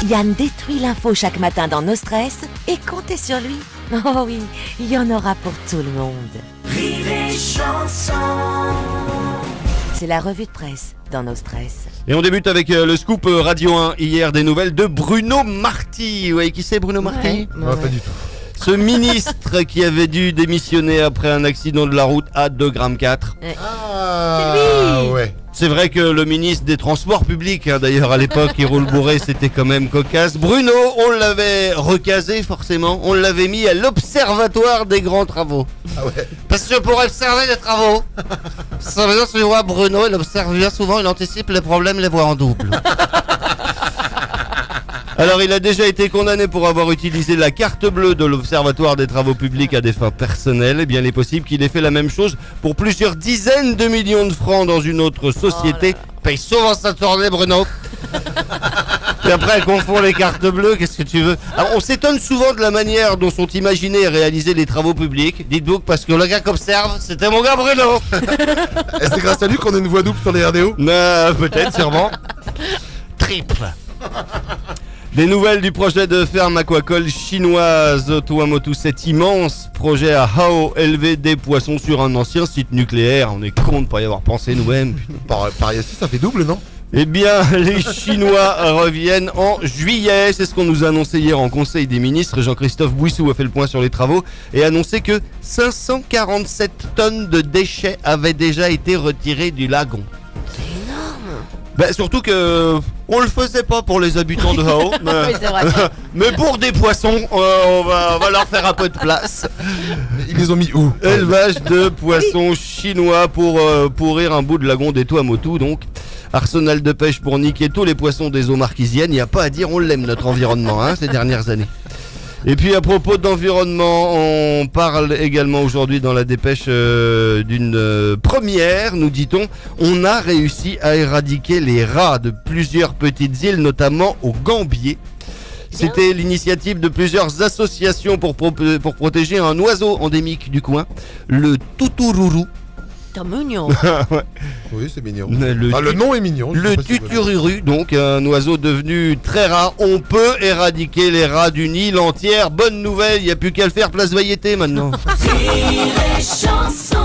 Yann détruit l'info chaque matin dans Nos Stress et comptez sur lui. Oh oui, il y en aura pour tout le monde. Rire et chanson. C'est la revue de presse dans Nos Stress. Et on débute avec le scoop Radio 1. Hier, des nouvelles de Bruno Marty. Vous voyez qui c'est, Bruno Marty? Non, pas du tout. Ce ministre qui avait dû démissionner après un accident de la route à 2,4 g. Ah, C'est lui. ouais. C'est vrai que le ministre des Transports publics, d'ailleurs à l'époque, il roule bourré, c'était quand même cocasse. Bruno, on l'avait recasé forcément, on l'avait mis à l'Observatoire des grands travaux. Ah ouais. Parce que pour observer les travaux, ça veut dire que tu vois Bruno, il observe bien souvent, il anticipe les problèmes, les voit en double. Alors il a déjà été condamné pour avoir utilisé la carte bleue de l'Observatoire des travaux publics à des fins personnelles. Eh bien il est possible qu'il ait fait la même chose pour plusieurs dizaines de millions de francs dans une autre société. Paye souvent sa tournée, Bruno. Et après elle confond les cartes bleues, qu'est-ce que tu veux? Alors on s'étonne souvent de la manière dont sont imaginés et réalisés les travaux publics. Dites-vous que parce que le gars qu'observe, c'était mon gars Bruno. Et c'est grâce à lui qu'on a une voix double sur les RDO. Peut-être, sûrement. Triple. Des nouvelles du projet de ferme aquacole chinoise Tuamotu, cet immense projet à Hao, élever des poissons sur un ancien site nucléaire. On est con de pas y avoir pensé nous-mêmes. Par ici, ça fait double, non? Eh bien, les Chinois reviennent en juillet. C'est ce qu'on nous a annoncé hier en Conseil des ministres. Jean-Christophe Bouissou a fait le point sur les travaux et a annoncé que 547 tonnes de déchets avaient déjà été retirées du lagon. Surtout que on le faisait pas pour les habitants de Hao, Oui, c'est vrai. mais pour des poissons, on va leur faire un peu de place. Ils les ont mis où? Élevage de poissons chinois pour pourrir un bout de lagon des Tuamotu, donc. Arsenal de pêche pour niquer tous les poissons des eaux marquisiennes. Il n'y a pas à dire, on l'aime notre environnement ces dernières années. Et puis à propos d'environnement, on parle également aujourd'hui dans la dépêche d'une première, nous dit-on. On a réussi à éradiquer les rats de plusieurs petites îles, notamment au Gambier. C'était l'initiative de plusieurs associations pour protéger un oiseau endémique du coin, le toutoururu. T'es mignon. Oui, c'est mignon. Le nom est mignon. Le tutururu, donc un oiseau devenu très rare. On peut éradiquer les rats d'une île entière. Bonne nouvelle, il n'y a plus qu'à le faire place Vailleté maintenant. Rire et chanson.